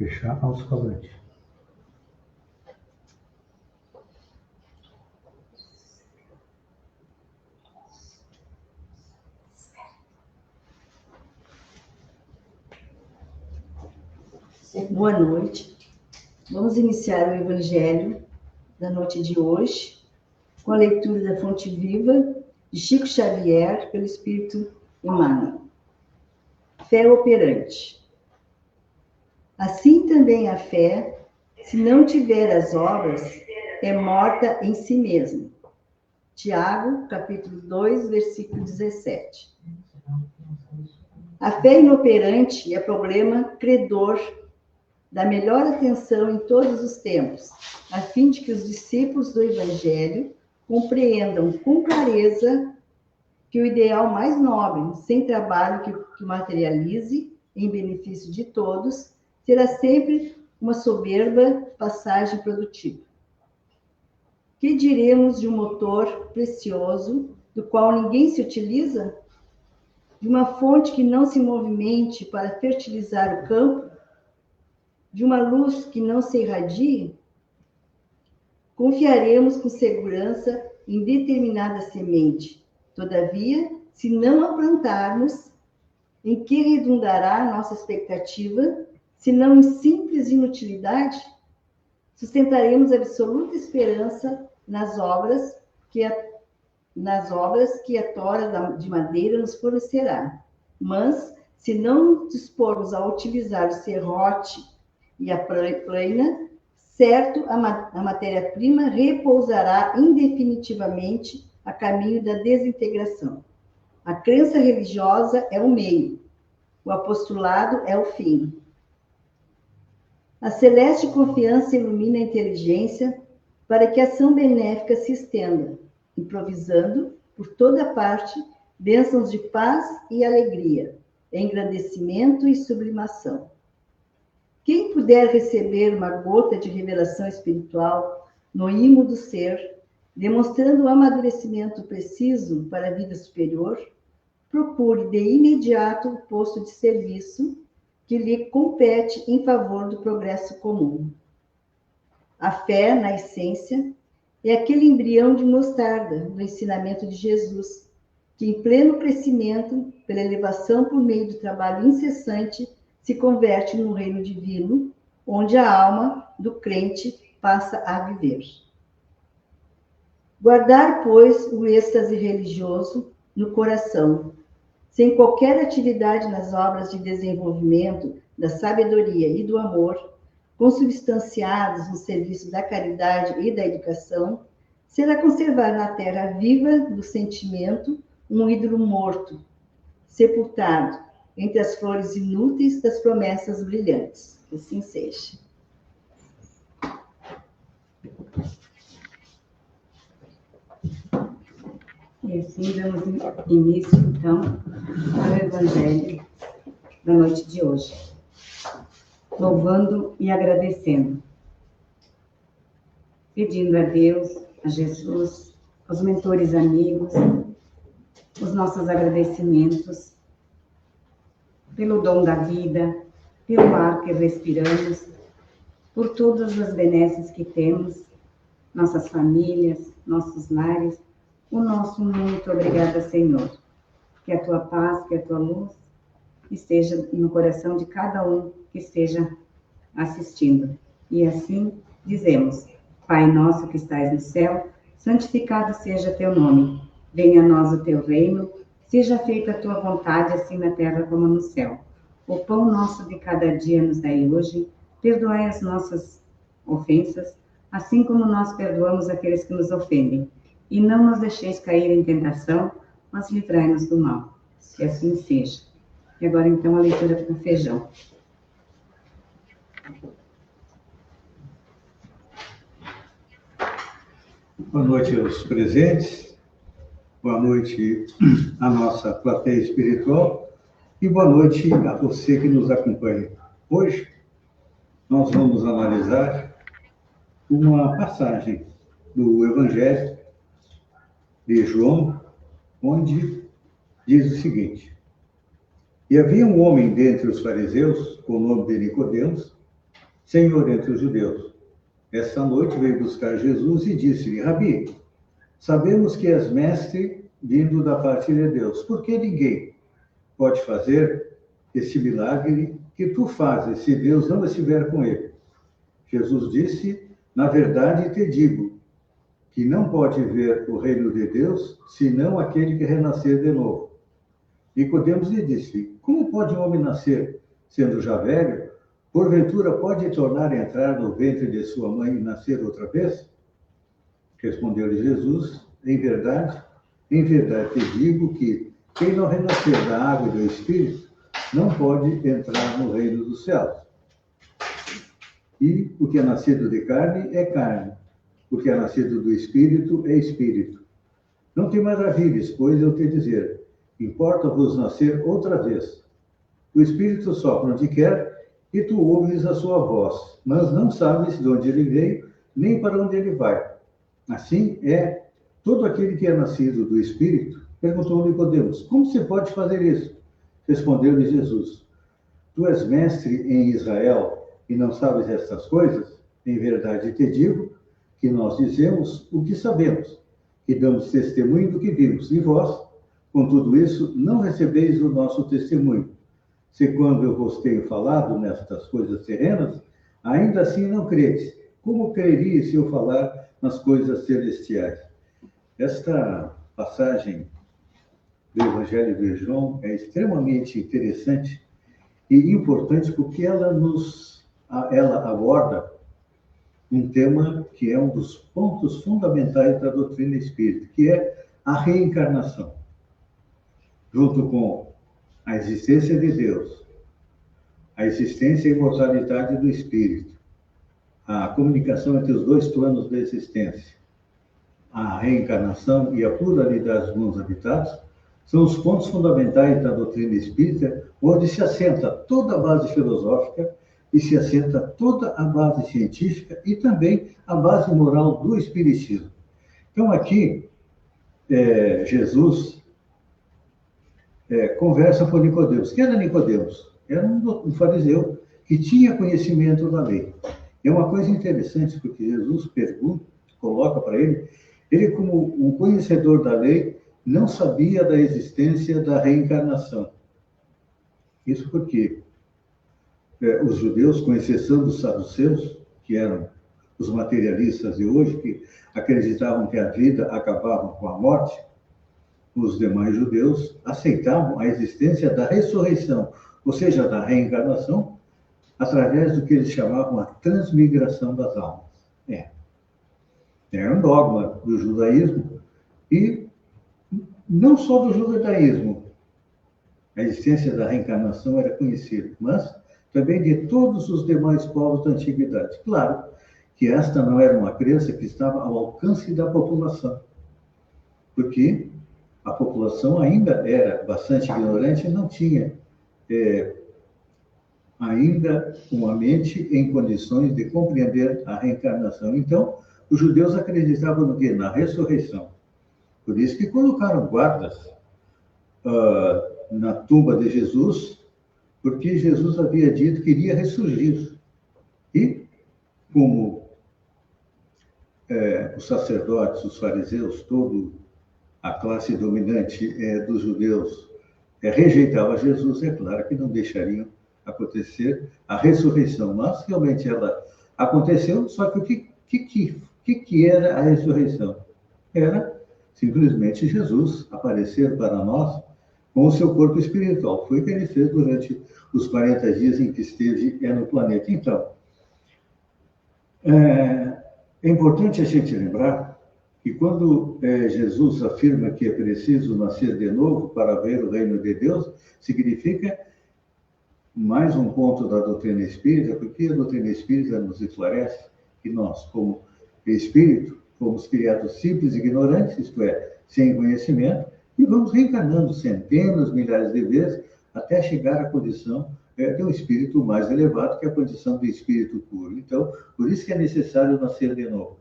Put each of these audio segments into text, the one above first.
fechar aos cobrantes. Boa noite. Vamos iniciar o Evangelho da noite de hoje com a leitura da Fonte Viva de Chico Xavier pelo Espírito Emmanuel. Fé operante. Assim também a fé, se não tiver as obras, é morta em si mesma. Tiago, capítulo 2, versículo 17. A fé inoperante é problema credor da melhor atenção em todos os tempos, a fim de que os discípulos do Evangelho compreendam com clareza que o ideal mais nobre, sem trabalho que materialize em benefício de todos, será sempre uma soberba passagem produtiva. Que diremos de um motor precioso, do qual ninguém se utiliza? De uma fonte que não se movimente para fertilizar o campo? De uma luz que não se irradie? Confiaremos com segurança em determinada semente. Todavia, se não a plantarmos, em que redundará a nossa expectativa, se não em simples inutilidade? Sustentaremos absoluta esperança nas obras que a tora de madeira nos fornecerá. Mas, se não nos dispormos a utilizar o serrote e a plena, certo, a matéria-prima repousará indefinitivamente a caminho da desintegração. A crença religiosa é o meio, o apostolado é o fim. A celeste confiança ilumina a inteligência para que a ação benéfica se estenda, improvisando por toda parte bênçãos de paz e alegria, engrandecimento e sublimação. Quem puder receber uma gota de revelação espiritual no imo do ser, demonstrando o amadurecimento preciso para a vida superior, procure de imediato o posto de serviço que lhe compete em favor do progresso comum. A fé, na essência, é aquele embrião de mostarda do ensinamento de Jesus, que em pleno crescimento, pela elevação por meio do trabalho incessante, se converte num reino divino, onde a alma do crente passa a viver. Guardar, pois, o êxtase religioso no coração, sem qualquer atividade nas obras de desenvolvimento da sabedoria e do amor, consubstanciados no serviço da caridade e da educação, será conservar na terra viva do sentimento um ídolo morto, sepultado entre as flores inúteis das promessas brilhantes. Que assim seja. E assim damos início, então, ao Evangelho da noite de hoje, louvando e agradecendo, pedindo a Deus, a Jesus, aos mentores amigos, os nossos agradecimentos pelo dom da vida, pelo ar que respiramos, por todas as benesses que temos, nossas famílias, nossos lares, o nosso muito obrigada, Senhor. Que a tua paz, que a tua luz esteja no coração de cada um que esteja assistindo. E assim dizemos: Pai nosso que estais no céu, santificado seja teu nome. Venha a nós o teu reino, seja feita a tua vontade, assim na terra como no céu. O pão nosso de cada dia nos dai hoje, perdoai as nossas ofensas, assim como nós perdoamos aqueles que nos ofendem. E não nos deixeis cair em tentação, mas livrai-nos do mal. Que assim seja. E agora, então, a leitura com feijão. Boa noite aos presentes, boa noite à nossa plateia espiritual e boa noite a você que nos acompanha. Hoje, nós vamos analisar uma passagem do Evangelho de João, onde diz o seguinte: E havia um homem dentre os fariseus, com o nome de Nicodemos, Senhor entre os judeus. Esta noite veio buscar Jesus e disse-lhe: Rabi, sabemos que és mestre vindo da parte de Deus, porque ninguém pode fazer esse milagre que tu fazes se Deus não estiver com ele. Jesus disse: na verdade te digo, que não pode ver o reino de Deus, senão aquele que renascer de novo. Nicodemos lhe disse: como pode um homem nascer, sendo já velho? Porventura pode tornar a entrar no ventre de sua mãe e nascer outra vez? Respondeu-lhe Jesus: em verdade te digo que quem não renascer da água e do Espírito não pode entrar no reino dos céus. E o que é nascido de carne é carne, o que é nascido do Espírito é Espírito. Não te maravilhes, pois eu te dizer, importa-vos nascer outra vez. O Espírito sopra onde quer, e tu ouves a sua voz, mas não sabes de onde ele veio, nem para onde ele vai. Assim é todo aquele que é nascido do Espírito. Perguntou Nicodemos: como se pode fazer isso? Respondeu-lhe Jesus: tu és mestre em Israel e não sabes estas coisas? Em verdade te digo que nós dizemos o que sabemos, e damos testemunho do que vimos, e vós, com tudo isso, não recebeis o nosso testemunho. Se quando eu vos tenho falado nestas coisas terrenas, ainda assim não credes, como creria se eu falar nas coisas celestiais? Esta passagem do Evangelho de João é extremamente interessante e importante porque ela aborda um tema que é um dos pontos fundamentais da doutrina espírita, que é a reencarnação. Junto com a existência de Deus, a existência e a imortalidade do espírito, a comunicação entre os dois planos da existência, a reencarnação e a pluralidade dos mundos habitados, são os pontos fundamentais da doutrina espírita, onde se assenta toda a base filosófica e se assenta toda a base científica e também a base moral do espiritismo. Então, aqui, Jesus conversa com Nicodemos. Quem era Nicodemos? Era um fariseu que tinha conhecimento da lei. É uma coisa interessante, porque Jesus coloca para ele como um conhecedor da lei, não sabia da existência da reencarnação. Isso porque os judeus, com exceção dos saduceus, que eram os materialistas de hoje, que acreditavam que a vida acabava com a morte, os demais judeus aceitavam a existência da ressurreição, ou seja, da reencarnação, através do que eles chamavam a transmigração das almas. Era um dogma do judaísmo, e não só do judaísmo. A existência da reencarnação era conhecida, mas também de todos os demais povos da antiguidade. Claro que esta não era uma crença que estava ao alcance da população, porque a população ainda era bastante ignorante e não tinha ainda uma mente em condições de compreender a reencarnação. Então, os judeus acreditavam no quê? Na ressurreição. Por isso que colocaram guardas na tumba de Jesus, porque Jesus havia dito que iria ressurgir. E, como os sacerdotes, os fariseus, toda a classe dominante dos judeus rejeitava Jesus, é claro que não deixariam acontecer a ressurreição. Mas, realmente, ela aconteceu, só que o que era a ressurreição? Era simplesmente Jesus aparecer para nós com o seu corpo espiritual. Foi o que ele fez durante os 40 dias em que esteve no planeta. Então, é importante a gente lembrar que quando Jesus afirma que é preciso nascer de novo para ver o reino de Deus, significa mais um ponto da doutrina espírita, porque a doutrina espírita nos esclarece que nós, como espírito, fomos criados simples e ignorantes, isto é, sem conhecimento, e vamos reencarnando centenas, milhares de vezes, até chegar à condição de um espírito mais elevado, que é a condição de espírito puro. Então, por isso que é necessário nascer de novo.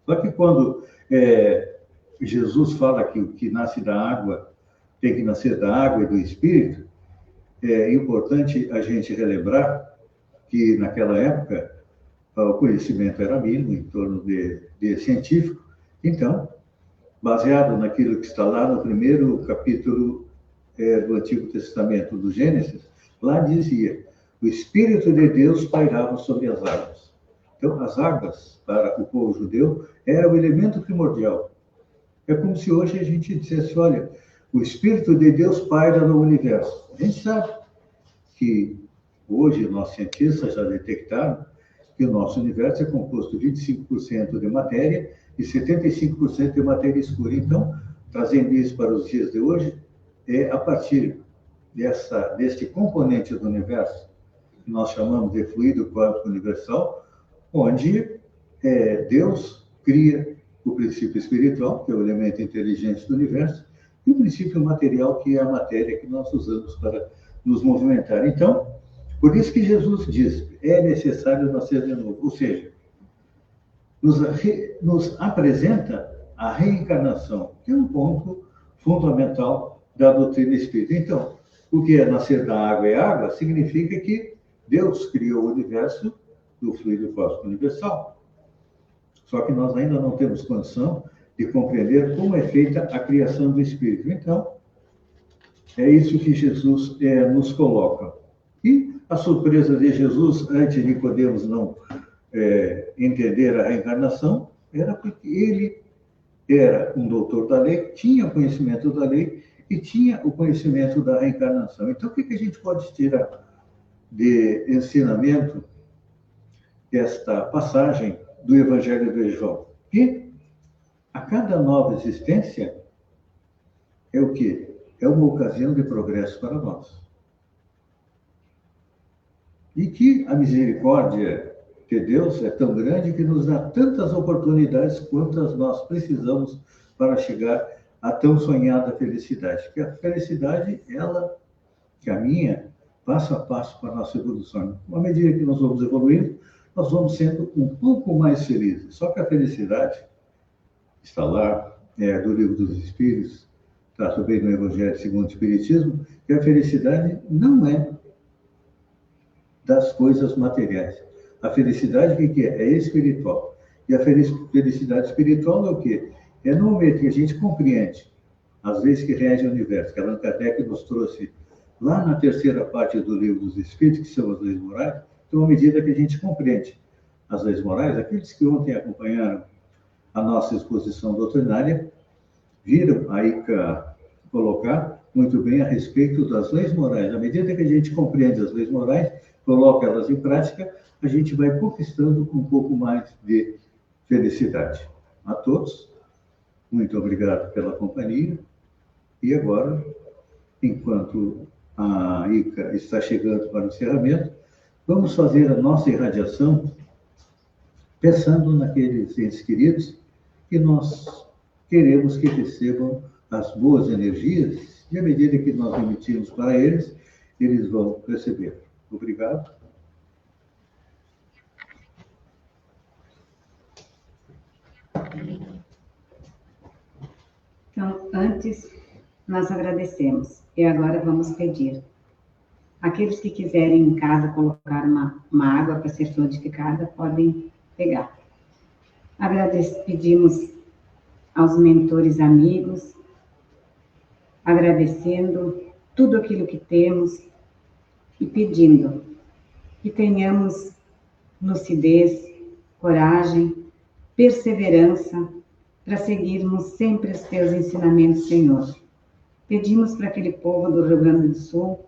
Só que quando Jesus fala que o que nasce da água tem que nascer da água e do espírito, é importante a gente relembrar que, naquela época, o conhecimento era mínimo, em torno de científico. Então, baseado naquilo que está lá no primeiro capítulo do Antigo Testamento, do Gênesis, lá dizia: o Espírito de Deus pairava sobre as águas. Então, as águas, para o povo judeu, era o elemento primordial. É como se hoje a gente dissesse: olha, o Espírito de Deus paira no universo. A gente sabe que hoje nossos cientistas já detectaram que o nosso universo é composto de 25% de matéria e 75% de matéria escura. Então, trazendo isso para os dias de hoje, a partir deste componente do universo, que nós chamamos de fluido quântico universal, onde Deus cria o princípio espiritual, que é o elemento inteligente do universo, e o princípio material, que é a matéria que nós usamos para nos movimentar. Então, por isso que Jesus diz: é necessário nascer de novo. Ou seja, nos apresenta a reencarnação, que é um ponto fundamental da doutrina espírita. Então, o que é nascer da água é água, significa que Deus criou o universo do fluido cósmico universal. Só que nós ainda não temos condição de compreender como é feita a criação do espírito. Então, é isso que Jesus nos coloca. E a surpresa de Jesus, antes de Nicodemos não entender a reencarnação, era porque ele era um doutor da lei, tinha o conhecimento da lei e tinha o conhecimento da reencarnação. Então, o que a gente pode tirar de ensinamento desta passagem do Evangelho de João? Que a cada nova existência é o quê? É uma ocasião de progresso para nós. E que a misericórdia de Deus é tão grande que nos dá tantas oportunidades quantas nós precisamos para chegar à tão sonhada felicidade. Porque a felicidade, ela caminha passo a passo para a nossa evolução. À medida que nós vamos evoluindo, nós vamos sendo um pouco mais felizes. Só que a felicidade está lá, do Livro dos Espíritos, está também no Evangelho segundo o Espiritismo, que a felicidade não é das coisas materiais. A felicidade, o que é? É espiritual. E a felicidade espiritual é o quê? É no momento que a gente compreende as leis que regem o universo, que Allan Kardec nos trouxe lá na terceira parte do Livro dos Espíritos, que são as leis morais. Então, à medida que a gente compreende as leis morais, aqueles que ontem acompanharam a nossa exposição doutrinária, viram a ICA colocar muito bem a respeito das leis morais. À medida que a gente compreende as leis morais, coloca elas em prática, a gente vai conquistando um pouco mais de felicidade. A todos, muito obrigado pela companhia. E agora, enquanto a ICA está chegando para o encerramento, vamos fazer a nossa irradiação pensando naqueles entes queridos que nós queremos que recebam as boas energias, e à medida que nós emitimos para eles, eles vão receber. Obrigado. Então, antes, nós agradecemos. E agora vamos pedir. Aqueles que quiserem em casa colocar uma água para ser fluidificada, podem pegar. Pedimos aos mentores amigos, agradecendo tudo aquilo que temos e pedindo que tenhamos lucidez, coragem, perseverança para seguirmos sempre os teus ensinamentos, Senhor. Pedimos para aquele povo do Rio Grande do Sul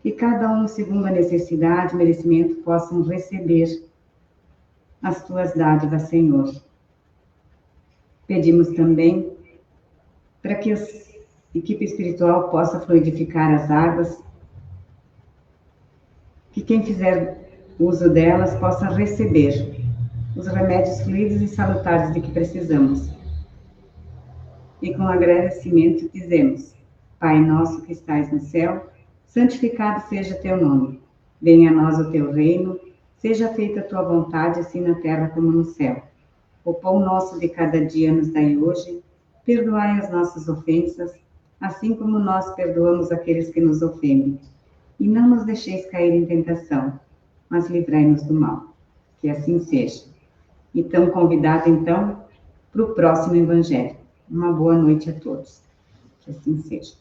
que cada um, segundo a necessidade e merecimento, possam receber as tuas dádivas, Senhor. Pedimos também para que a equipe espiritual possa fluidificar as águas, que quem fizer uso delas possa receber os remédios fluidos e salutares de que precisamos. E com agradecimento dizemos: Pai nosso que estais no céu, santificado seja teu nome. Venha a nós o teu reino, seja feita a tua vontade, assim na terra como no céu. O pão nosso de cada dia nos dai hoje, perdoai as nossas ofensas, assim como nós perdoamos aqueles que nos ofendem. E não nos deixeis cair em tentação, mas livrai-nos do mal. Que assim seja. Então, convidado, então, para o próximo Evangelho. Uma boa noite a todos. Que assim seja.